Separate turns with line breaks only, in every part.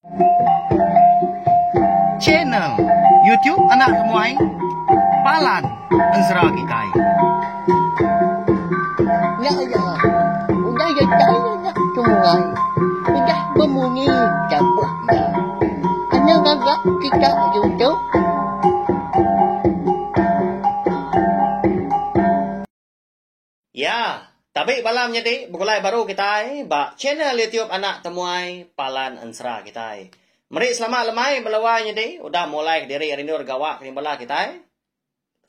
Channel YouTube anak temuai Palan Ensra kita.
Ya ya, udah ya ya tungai, udah bemunyi cabut ya. Ana gagak kita YouTube.
Ya, tapi malam jadi bukulai baru kita bak channel YouTube anak temuai Palan Ensra kita. Mari selamat lemai belawai jadi udah mulai diri rindur gawak ni bala kita.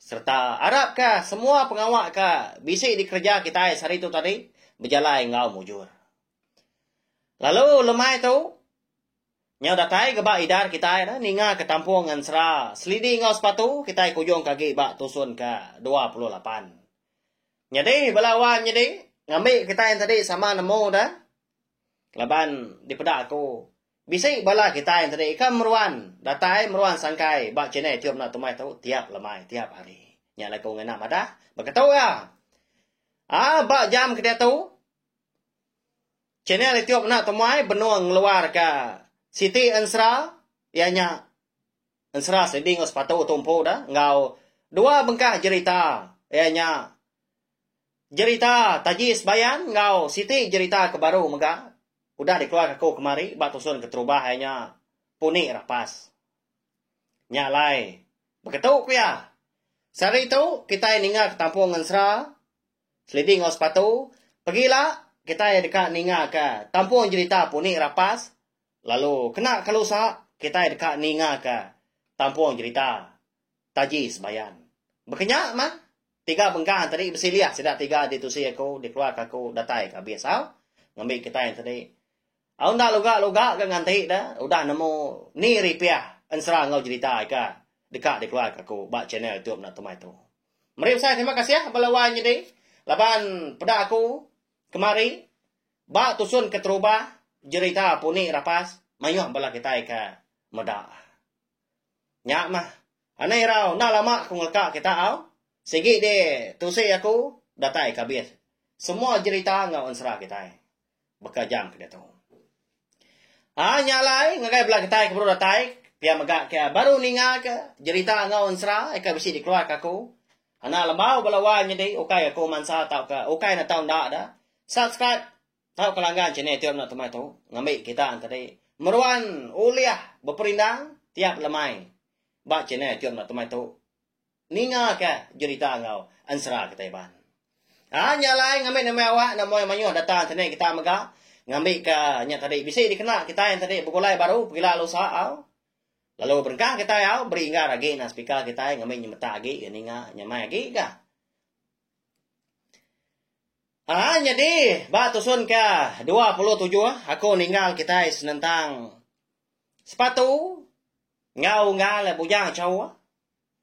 Serta harap ka semua pengawak ka bisik di kerja kita hari itu tadi berjalan ngau mujur. Lalu lemai tu nyau datai ke bak idar kita dah ninga ke tampung Ensra. Selidi ngau sepatu kita kujung kaki bak tusun ke 28. Jadi belawan jadi ngambil kita yang tadi sama nemu dah. Laban di pedak aku. Bisik bala kita yang tadi kan meruan. Datai meruan sangkai. Bak cene tiap nak tumai tahu tiap lemai tiap hari. Nyala kau ngena madah. Berkatau ya. Bak jam kita tahu. Cene tiap nak tumai benuang luar ke Siti Ensra. Ianya Ensra seding sepatu tumpu dah. Ngau dua bengkah jerita. Ianya jerita tajis bayan ngau Siti jerita ke baru mega udah dikeluar aku kemari batusun ke terubah hanya puni rapas nyalai begitu ku ya sari itu kita ninga ke tampung Ensra seliding ngau sepatu pergilah kita dekat ninga ke tampung jerita puni rapas lalu kena kalusa kita dekat ninga ke tampung jerita tajis bayan berkenyak mah 3 bengkah tadi bersilia sedak 3 ditusi aku dikeluar aku datai ke biasa ngambil kita yang tadi au ndak loga ke nganti dah udah nemu ni ripiah Ensra ngau cerita ka dekat dikeluar aku bak channel YouTube nak temai tu. Mari saya terima kasih ya belawan jadi laban pada aku kemari bak tusun ke terubah cerita puni rapas mayuh bala kita ka medak. Nyak mah anai rau nak lama aku ngelkak kita au segi deh, tu saya aku datai kabir. Semua cerita ngau Ensra kita. Bekajam kita tu. Nyalai ngagai belah kita ke baru datai. Pia megak ke baru ninga ke cerita ngau Ensra eka bisi dikeluar aku. Ana lembau belawan jadi okai aku mansa tau ke okai na tau ndak dah. Subscribe tau kelanggan channel tiap nak temai tu. Ngambil kita tadi. Meruan uliah berperindang tiap lemai. Bak channel tiap nak temai tu. Ninga ke cerita ngau Ensra kita iban. Nyalai ngambil nama awak nama manyu datang tadi kita mega ngambil ke nya tadi bisa dikena kita yang tadi bukulai baru pergilah lusa au. Lalu berkah kita au beri ingar lagi na speaker kita ngambil nyemeta lagi ninga nyamai lagi ka. Jadi ba tusun ke 27 aku ninggal kita senentang sepatu ngau ngal bujang cowok.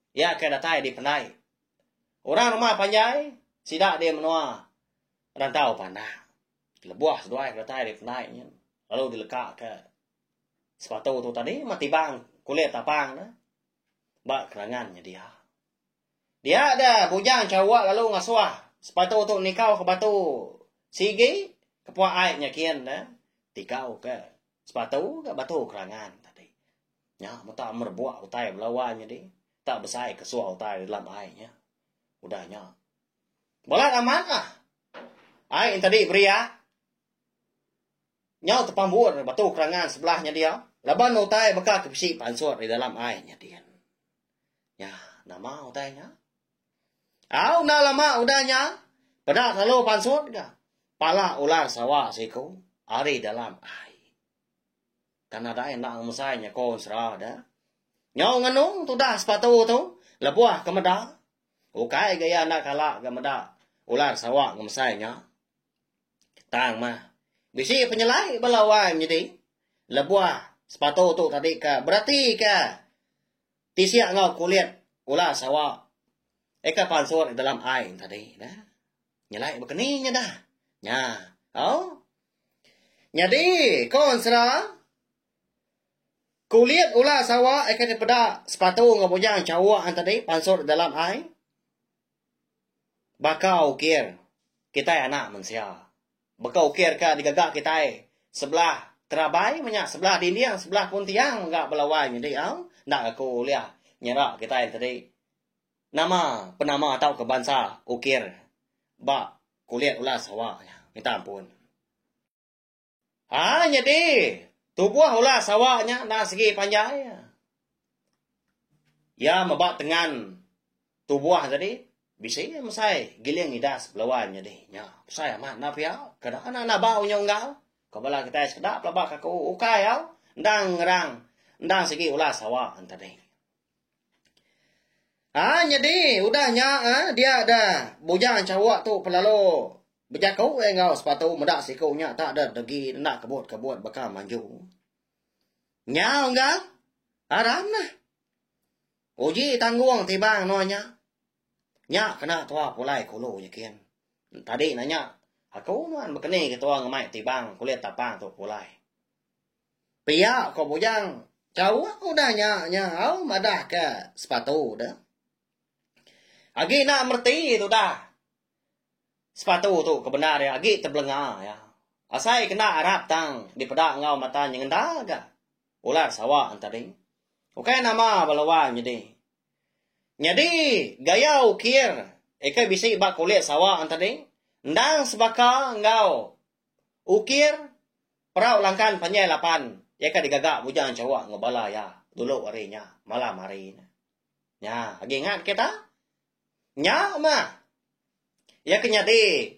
Ya ke datai di pandai. Orang rumah panjai, sidak dia menua rantau pandai. Lebuah seduai ke datai di pandai. Lalu dilekak ke sepatu tu tadi, mati bang kulit tapang. Bak kerangannya dia. Dia ada bujang cawak lalu ngasuah. Sepatu tu nikau ke batu sigi, ke puak airnya kian. Tikau ke sepatu ke batu kerangan tadi. Ya, mata merbuak utai belawannya di. Tak besar kesuau tai dalam airnya. Udahnya. Bolat aman lah. Air yang tadi beri ya. Nyau terpambur batu kerangan sebelahnya dia. Laban utai bekal kepisi pansur di dalam airnya dia. Ya, nama utainya. Nak lama udahnya. Pada selalu pansur ke. Pala ular sawak siku. Ari dalam air. Karena ada yang nak mesainya kau serah dah. Nyau nganung tu dah sepatu tu. Lebuah ke meda. Ukai gaya nak kalak ke meda. Ular sawak ke mesainya. Tang mah. Bisi penyelai belawan jadi. Lebuah sepatu tu tadi ke. Berarti ke. Tisiak ngau kulit. Ular sawak. Eka pansur dalam air tadi. Dah. Nyelai berkeninya dah. Nya. Oh. Jadi. Kau Ensra. Kulit ular sawak akan daripada sepatu ngabujang cawak tadi pansur dalam air. Bakau ukir kita anak manusia. Bakau ukir ka digagak kita sebelah terabai banyak sebelah dinding, sebelah pun tiang enggak belawai jadi nak aku lihat nyerak kita tadi. Nama penama atau ke bangsa ukir ba kulihat ulas sawah minta ampun. Jadi tubuh ulas sawahnya nak segi panjang. Ya mabak dengan tubuh tadi bisa masai giling idas belawai jadi nya saya mah na pia kada na bau nyonggal kabala kita sekedap labak aku ukai ndang rang ndang segi ulas sawah tadi. Jadi udahnya dia ada bujang cawak tu pelalo berjakau engau sepatu medak sikunya tak ada degi nak kebut bakal maju. Nya enggak aram nah. Uji tanggung tibang nonya. Nya kena tua pulai kulo yakin. Tadi nanya aku nuan bekeni ketua ngemai tibang kulihat tapang tu pulai. Pia ko bujang cawak udahnya au madah ke sepatu dah. Agi nak merti itu dah. Sepatu tu kebenar ya, agi terbelengah ya. Asai kena arab tang di pedak ngau mata yang endah ga. Ular sawah antari. Okai nama balawan jadi. Jadi gaya ukir eka bisa bak kulit sawah antari. Ndang sebaka ngau ukir perau langkan panyai lapan. Eka digagak bujang cawak ngebala ya. Dulu harinya malam hari. Ya, agi ingat kita? Nya mah. Ya kenyadi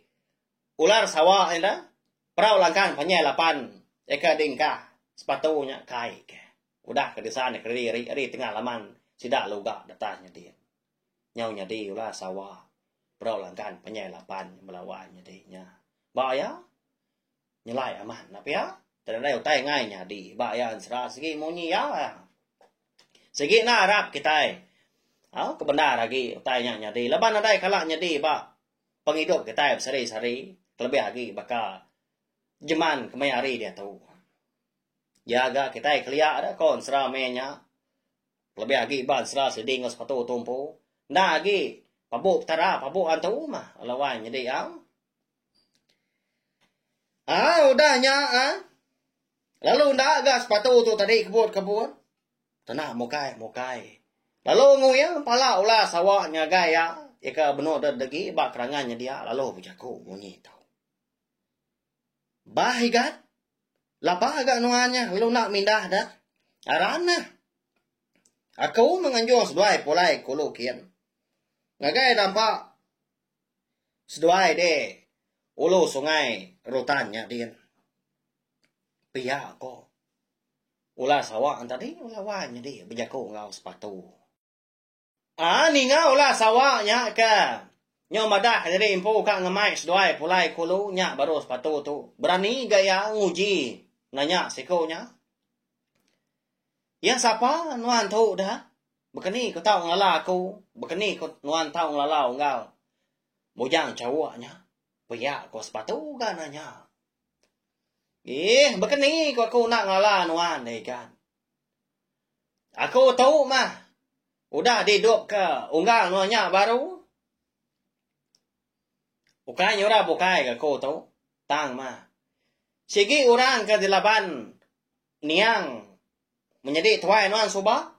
ular sawah enda perau langkan panyai lapan eka dingkah sepatunya kai ke. Udah ke desa ni keri tengah laman sidak luga datanya dia. Nyau nyadi ular sawah perau langkan panyai lapan melawannya dia nya. Ba ya nyelai aman apa ya? Tadai utai ngai nyadi ba ya ansra segi monyi ya. Segi na arab kita kebenar lagi tanya nyadi laban ada kalak nyadi ba penghidup kita sehari-hari lebih lagi bakal jeman kemayari dia tahu ya agak kita kelia ada kon seramenya lebih lagi ban sera seding sepatu tumpu nah lagi pabuk tara pabuk antu mah lawan nyadi udahnya lalu ndak agak sepatu tu tadi kebut tenang mokai lalu nguyang pala ulah sawahnya gaya eka benar degi bak kerangannya dia lalu bujaku bunyi tahu. Bahigat lapa agak nuannya lalu nak mindah dah. Arana. Aku menganjur seduai pulai kulukian. Ngagai dampak seduai de ulu sungai rutannya dia. Pia ko. Ulah sawah tadi ulah wanya dia bujaku ngau sepatu. Ni ngau lah sawahnya ke. Nyo madah jadi impu kak ngemai seduai pulai kulu nya baru sepatu tu. Berani gaya nguji nanya sikonya. Ya siapa nuan tu dah. Bekeni kau tahu ngala aku. Bekeni kau nuan tahu ngala engkau. Bujang cawaknya. Pia kau sepatu kan nanya. Bekeni kau aku nak ngala nuan deh kan. Aku tahu mah. Udah dihidup ke unggal nuanya baru. Ukai nyora bukai ke kau tu. Tang mah. Sigi orang ke dilaban niang menjadi tuai nuan subah.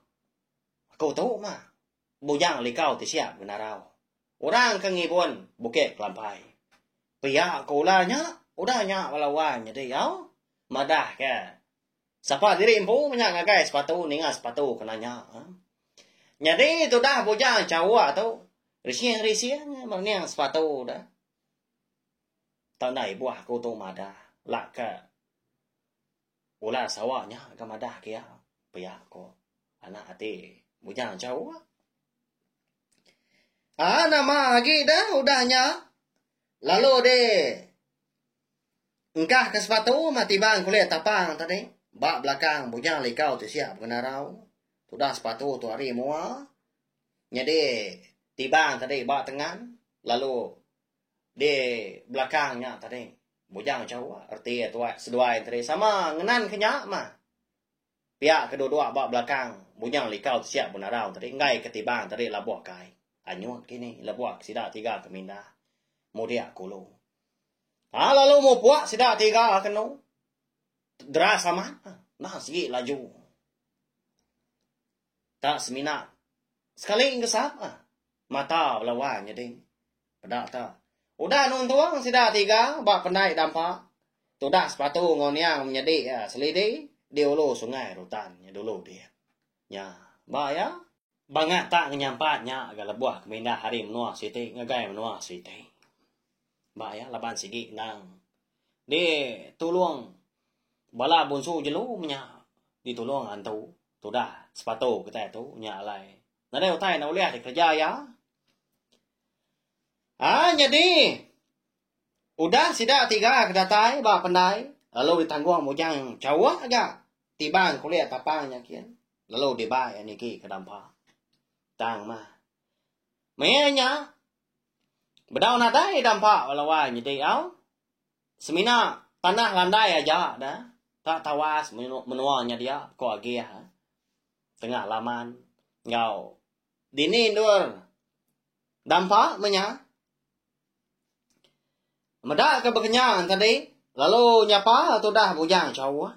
Kau tahu mah. Bujang likau ti siap benarau. Orang ke ngibun bukit kelampai. Pia kulanya udahnya walawan jadi yau. Madah ke. Siapa diri impu menyak ngagai sepatu ningas sepatu kenanya. Jadi itu dah bujang cawak tu. Risian-risian menang sepatu dah. Tak naik buah aku tu madah. Lak ke. Ular sawahnya ke madah kia. Pia ko. Anak hati bujang cawak. Nama lagi dah udahnya. Lalu deh. Engkah ke sepatu mati bang kulihat tapang tadi. Bak belakang bujang likau tu siap kena rau. Sudah sepatu tu hari mua. Jadi tibang tadi bak tengan. Lalu di belakangnya tadi. Bujang cawak. Arti tu seduai tadi. Sama ngenan kenyak mah. Pihak kedua-dua bak belakang. Bujang likau tu siap kena rau tadi. Ngai ketibang tadi labuak kai. Anyut kini labuak sidak tiga kemindah. Mudia kulu. Lalu mau puak sidak tiga kenu. deras amat. Nah, segi laju. Tak seminat. Sekali ingesap. Mata lawan jadi. Pedak tak. Udah nuntuang sida tiga. Bak penai dampak. Tudah sepatu ngoniang menjadi selidi. Di ulu sungai rutan. Dulu dia. Ya. Bak ya. Bangat tak nyampatnya. Agak lebuah kemindah hari menua siti. Ngagai menua siti. Bak ya. Laban segi nang. Di tulung. Bala bunsu jelu menyak. Ditolong antu. Tudah sepatu kita itu nyalai. Nada utai na uliah di kerja ya. Jadi udah sida tiga kedatai ba pandai. Lalu ditangguang mojang cawak agak. Tibang kuliah tapangnya kian. Lalu dibayar niki kedampa. Tang mah. Mayanya bedau nadai dampak walawai nyedi au. Semina tanah landai aja dah. Tak tawas menuanya dia ko agi ha. Tengah laman ngau dini dur dampak menya medak ke bekenyang tadi lalu nyapa atau dah bujang cowok.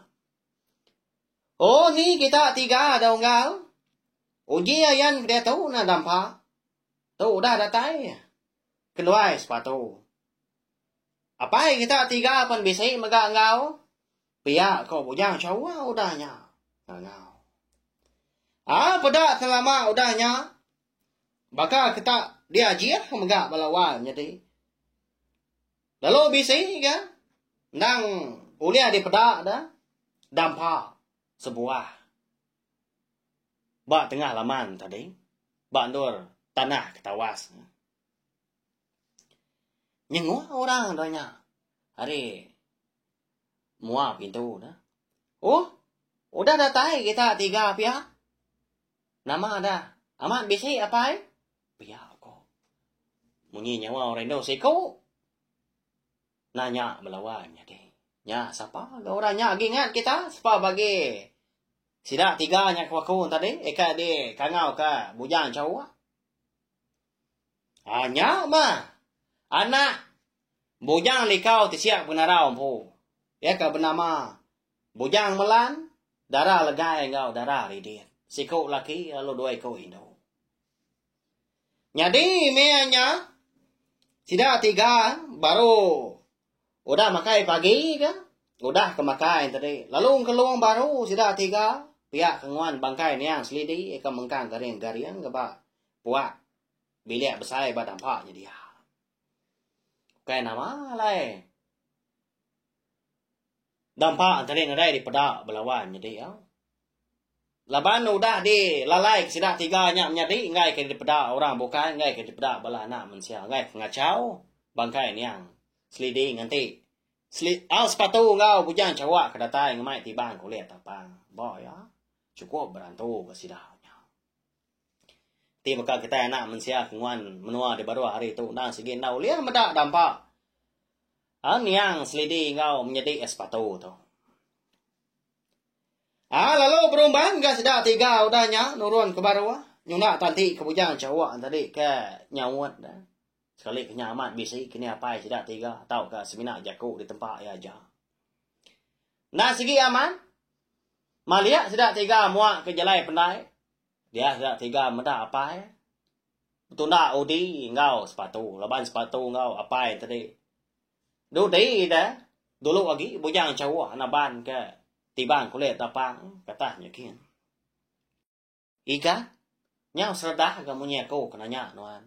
Oh ni kita tiga ada unggal uji ayan dia tahu na dampak tu dah datai kedua sepatu apa kita tiga pun bisa megak ngau pihak kau bujang cowok udahnya ngau. Pada selama udahnya, bakal kita diajir megak balawan jadi. Lalu bisa kan, nang uliah di pedak dah, dampak sebuah. Bak tengah laman tadi, bak nur tanah ketawas. Nyengua orang adanya, hari muap pintu dah. Oh, udah datai kita tiga pihak. Nama ada. Amat bisa apa? Biar kok. Munyi nyawa orang Indo seko. Nanya melawannya deh. Nya siapa? Orangnya ingat kita. Siapa bagi? Sida tiga nya kwaku tadi. Eka di kangau ka bujang cowok. Hanya mah. Anak. Bujang likau tisiak benarau empu. Eka bernama. Bujang melan. Darah legai engkau. Darah ridir. Sikau laki lalu dua ikau Indo. Jadi meanya sida tiga baru udah makai pagi kan? Udah kemakai tadi. Lalu keluang baru sida tiga pihak kenguan bangkai ni yang selidi eka mengkang garian ke ba puak bilik besar ba dampaknya dia. Kayak nama lai. Dampak tadi ngadai di pedak belawan jadi ya. Laban udah di lalai sida tiga nya menjadi ngai ke di pedak orang bukan ngai ke di pedak bala anak manusia ngai ngacau bangkai ni yang selidi nganti sepatu ngau bujang cawak kedatai ngamai tibang kuliah tapang boy ya cukup berantu ke sidanya ti maka kita anak manusia kenguan menua di baru hari itu nang segi nau liang medak dampak an yang selidi ngau menjadi sepatu tu. Lalu perubahan gak sida tiga udahnya nurun ke bawah. Nyuna tanti ke bujang cawak tadi ke nyawat dah. Sekali kenyamat bisi kini apa sida tiga tahu ke semina jaku di tempat ya aja. Nah segi aman. Malia sida tiga muak ke jalai pendai. Dia sida tiga meda apa ya. Tunda udi ngau sepatu, laban sepatu ngau apa tadi. Dudi dah. Dulu lagi bujang cawak naban ke tibang kulit tapang katanya kian. Ika nyau serdah kamunya kau kenanya nuan.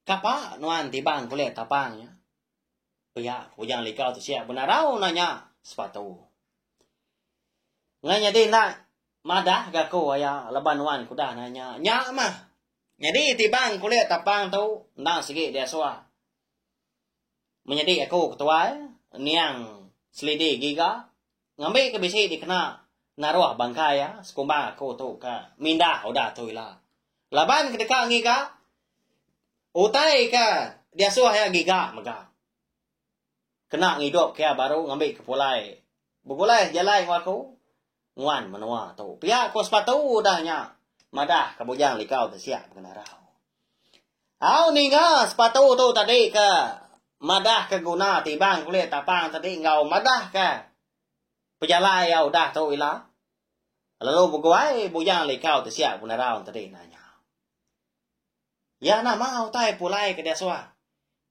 Kapa nuan tibang kulit tapangnya. Pihak hujang likau tu siap benarau nanya sepatu. Nganya din nak madah gaku aya leban nuan kuda nanya. Nya mah. Jadi tibang kulit tapang tu ndang segi dia soa. Menjadi aku ketua niang selidi giga ngambil ke bisi dikena naruh bangkai ya sekumba aku tu ka mindah udah tu lah laban ketika ngiga utai ka dia suah ya giga mega kena ngidop kaya baru ngambil ke pulai bugulai jalai aku nguan menua tu pihak ko sepatu udahnya madah kabujang likau tersiap kena rau au ninga sepatu tu tadi ke madah ke guna tibang kulit tapang tadi ngau madah ka Pejalai ya udah tahu ilah. Lalu bugawai bujang lekau tersiap guna raun tadi nanya. Ya na mau tai pulai ke deswa.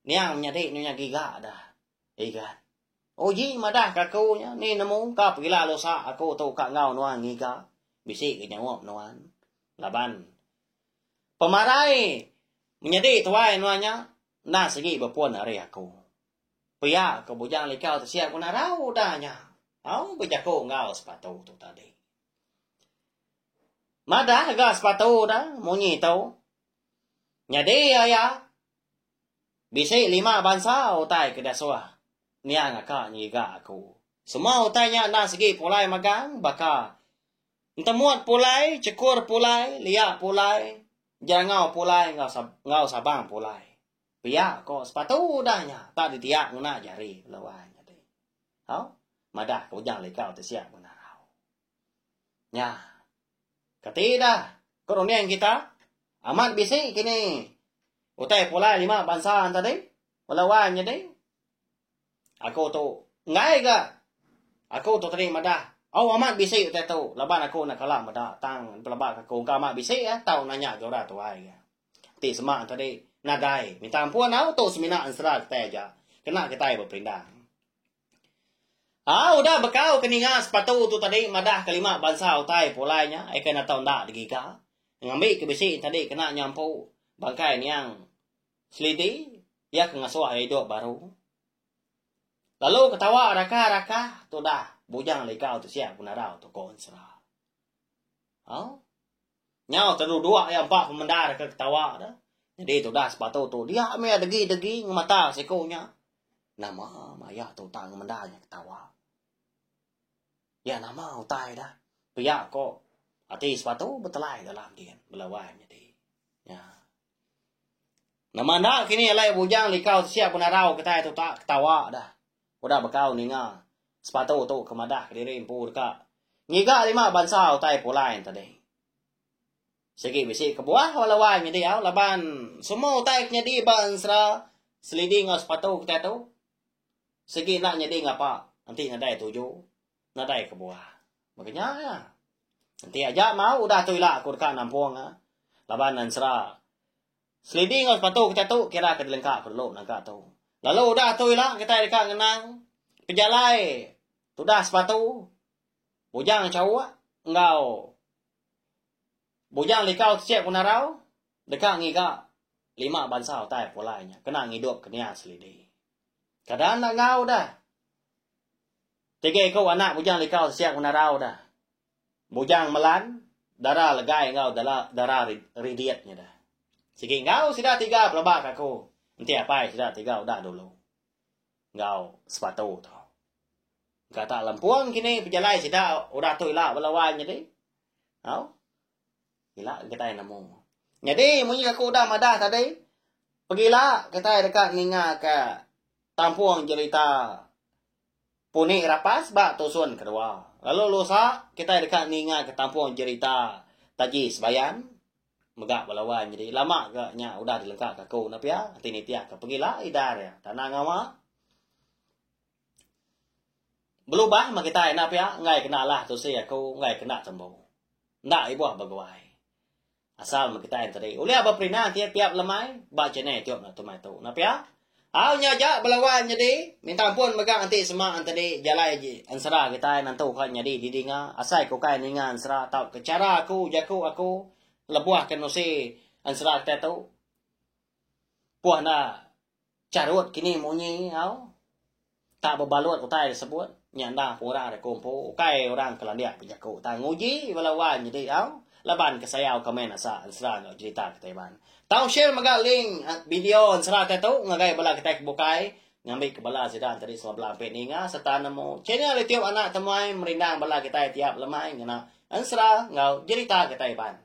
Niang nyadi nya giga dah. Ikan. Oh ji madah kakunya ni nemu ka pila losa aku tu ka ngau nuan ngiga. Bisik ke nyawop nuan. Laban. Pemarai menyedi tuai nuannya na segi berpuan hari aku. Pia ke bujang lekau tersiap guna raun dahnya. Au bejaku ngau sepatu tu tadi. Madah ga sepatu dah munyi tau. Nyadi ya. Bisik 5 bansa utai ke daswa. Niang akak nyiga aku. Semua utainya na segi pulai magang baka. Entemuat pulai, cekur pulai, liak pulai, jangau pulai, ngau sabang pulai. Pia ko sepatu dahnya. Tak ditiak nguna jari lawan nyadi. Hau? Madah kau jangan lekau tersiap guna rau. Ya. Ketidak. Koronian kita. Amat bisik kini. Utai pulai 5 bansaan tadi. Walawan jadi. Aku tu. Ngai ga. Aku tu tadi madah. Oh amat bisik utai tu. Laban aku nak kalah madah. Tang pelabak aku. Kau amat bisik ya. Tahu nanya jora tu ai ga. Ti semak tadi. Nadai. Minta ampun au tu semina ansra kita aja. Kena kita berpindah. Udah bekau keninga sepatu tu tadi madah kelima bansa utai polainya kena tahu ndak digika. Ngambil ke besi tadi kena nyampu bangkai yang selidi ya ngasuh hidup baru. Lalu ketawa raka tu dah bujang lekau tu siap guna rau tu konsra. Nyau terus 2 yang 4 pemendar ke ketawa dah. Jadi tu dah sepatu tu dia me degi mata sekonya. Nama maya tu tang mendanya ketawa. Ya nama utai dah. Pihak kok hati sepatu bertelai dalam dia. Belawai jadi. Ya. Nama ndak kini alai bujang likau siap guna rau kita itu tak ketawa dah. Udah bekau ninga. Sepatu tu kemadah ke diri impu dekat. Ngiga 5 bansa utai pulai tadi. Segi bisi ke buah walawai jadi au laban semua utai jadi bansra seliding sepatu kita tu. Segi nak jadi ngapa? Nanti nadai 7. Nadai ke buah. Makanya ya. Nanti aja mau udah tu ilah aku dekat nampuang. Laban nansra. Seliding sepatu kita tu kira ke dilengkap ke dulu nangka tu. Lalu udah tu ilah kita dekat ngenang. Pejalai. Tu dah sepatu. Bujang cawak. Engkau. Bujang likau siap guna rau. Dekat ngiga 5 bansa utai polainya. Kena ngidup kena seliding. Kadang nak ngau dah. 3 kau anak bujang likau siap guna rau dah. Bujang melan, darah legai ngau darah ridiatnya dah. Sikit ngau sudah 3 pelabak aku. Nanti apa sudah 3 udah dulu. Ngau sepatu tu. Kata lampuang kini pejalai sudah udah tu ilah belawan jadi. Ngau. Ilah kita nemu. Jadi munyi aku udah madah tadi. Pergilah kita dekat ninga ke tampuang cerita Puni rapas bak tusun kedua. Lalu lusa kita dekat ninga ke tampuang cerita taji sebayan. Megak balawan jadi lama agaknya udah dilengkap ke aku nak ya. Nanti ni tiak ke pergilah idar ya. Tanah ngama. Berubah mak kita nak ya. Ngai kena lah tu si aku ngai kena tembu. Ndak ibu bagawai. Asal mak kita yang tadi. Uli apa perina tiap-tiap lemai baca ni tiap nak tumai tu. Nak ya. Awnya aja belawan jadi minta ampun megang nanti semua tadi jalai ansra kita nanti kan jadi didinga asai ko kai ninga ansra tau ke cara aku jaku aku lebuah ke nosi ansra kita tu puan na carut kini munyi au tak berbalut utai disebut nyanda pura ada kumpu kai orang kelandia jaku tak nguji belawan jadi au laban ke saya komen asa ansra no cerita kita ban. Tahu share maga link video ansra kita tu ngagai bala kita bukai ngambil ke bala sidan tadi 19 pet ninga serta nemu channel tiap anak temai merindang bala kita tiap lemai ngana ansra ngau cerita kita ban.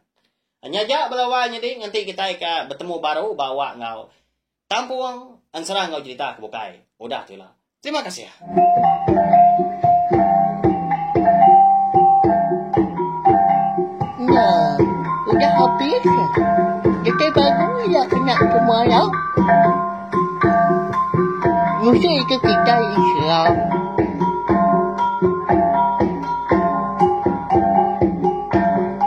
Hanya ja balawan jadi nanti kita ka bertemu baru bawa ngau tampuang ansra ngau cerita ke bukai. Udah tu lah. Terima kasih.
Nah, udah habis. Kita baru ya kena semua ya. Mesti itu kita Islam.